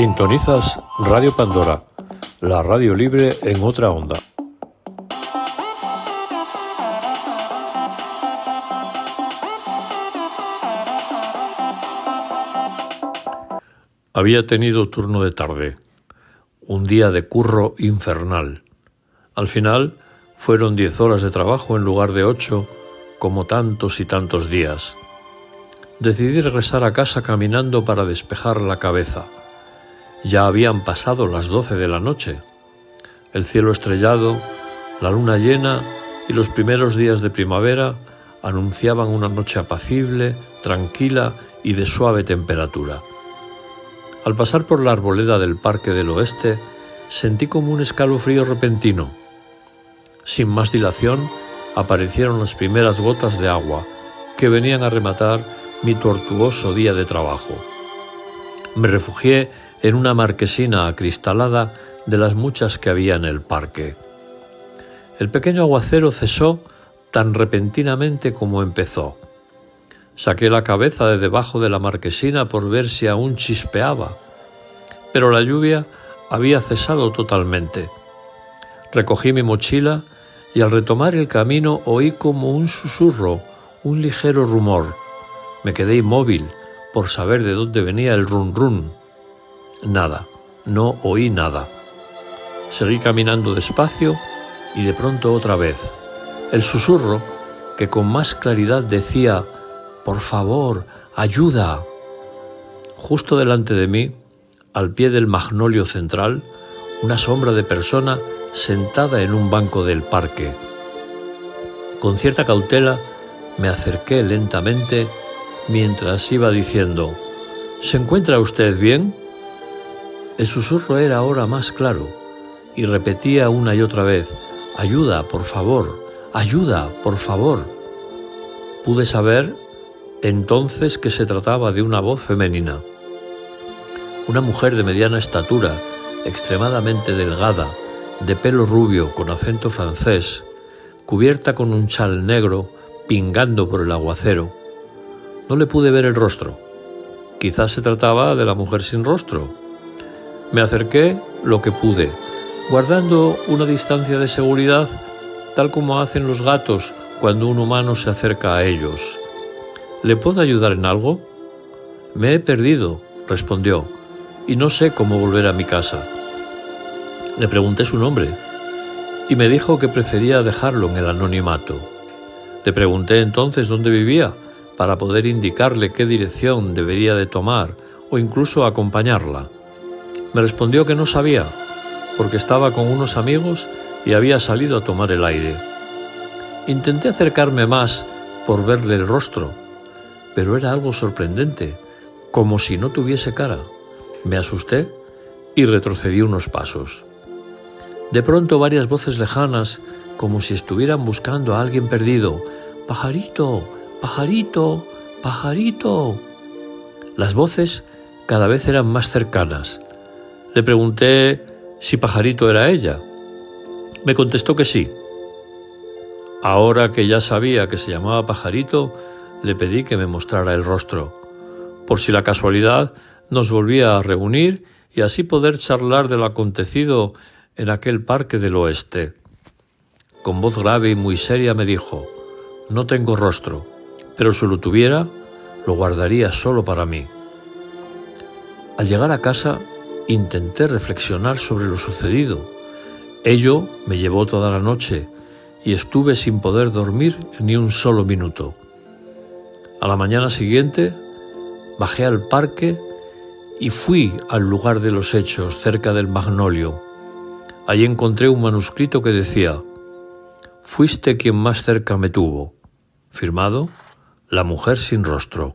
Sintonizas Radio Pandora, la radio libre en otra onda. Había tenido turno de tarde, un día de curro infernal. Al final fueron 10 horas de trabajo en lugar de 8, como tantos y tantos días. Decidí regresar a casa caminando para despejar la cabeza. Ya habían pasado las 12 de la noche. El cielo estrellado, la luna llena y los primeros días de primavera anunciaban una noche apacible, tranquila y de suave temperatura. Al pasar por la arboleda del Parque del Oeste, sentí como un escalofrío repentino. Sin más dilación, aparecieron las primeras gotas de agua que venían a rematar mi tortuoso día de trabajo. Me refugié en una marquesina acristalada de las muchas que había en el parque. El pequeño aguacero cesó tan repentinamente como empezó. Saqué la cabeza de debajo de la marquesina por ver si aún chispeaba, pero la lluvia había cesado totalmente. Recogí mi mochila y al retomar el camino oí como un susurro, un ligero rumor. Me quedé inmóvil por saber de dónde venía el run run. Nada, no oí nada. Seguí caminando despacio y de pronto otra vez. El susurro, que con más claridad decía: «Por favor, ayuda». Justo delante de mí, al pie del magnolio central, una sombra de persona sentada en un banco del parque. Con cierta cautela me acerqué lentamente mientras iba diciendo: «¿Se encuentra usted bien?». El susurro era ahora más claro y repetía una y otra vez: «Ayuda, por favor, ayuda, por favor». Pude saber entonces que se trataba de una voz femenina. Una mujer de mediana estatura, extremadamente delgada, de pelo rubio con acento francés, cubierta con un chal negro, pingando por el aguacero. No le pude ver el rostro. Quizás se trataba de la mujer sin rostro. Me acerqué lo que pude, guardando una distancia de seguridad, tal como hacen los gatos cuando un humano se acerca a ellos. «¿Le puedo ayudar en algo?». «Me he perdido», respondió, «y no sé cómo volver a mi casa». Le pregunté su nombre y me dijo que prefería dejarlo en el anonimato. Le pregunté entonces dónde vivía para poder indicarle qué dirección debería de tomar o incluso acompañarla. Me respondió que no sabía, porque estaba con unos amigos y había salido a tomar el aire. Intenté acercarme más por verle el rostro, pero era algo sorprendente, como si no tuviese cara. Me asusté y retrocedí unos pasos. De pronto varias voces lejanas, como si estuvieran buscando a alguien perdido. «¡Pajarito! ¡Pajarito! ¡Pajarito!». Las voces cada vez eran más cercanas. Le pregunté si Pajarito era ella. Me contestó que sí. Ahora que ya sabía que se llamaba Pajarito, le pedí que me mostrara el rostro, por si la casualidad nos volvía a reunir y así poder charlar de lo acontecido en aquel Parque del Oeste. Con voz grave y muy seria me dijo: «No tengo rostro, pero si lo tuviera, lo guardaría solo para mí». Al llegar a casa, intenté reflexionar sobre lo sucedido. Ello me llevó toda la noche y estuve sin poder dormir ni un solo minuto. A la mañana siguiente bajé al parque y fui al lugar de los hechos, cerca del magnolio. Allí encontré un manuscrito que decía: «Fuiste quien más cerca me tuvo», firmado «La mujer sin rostro».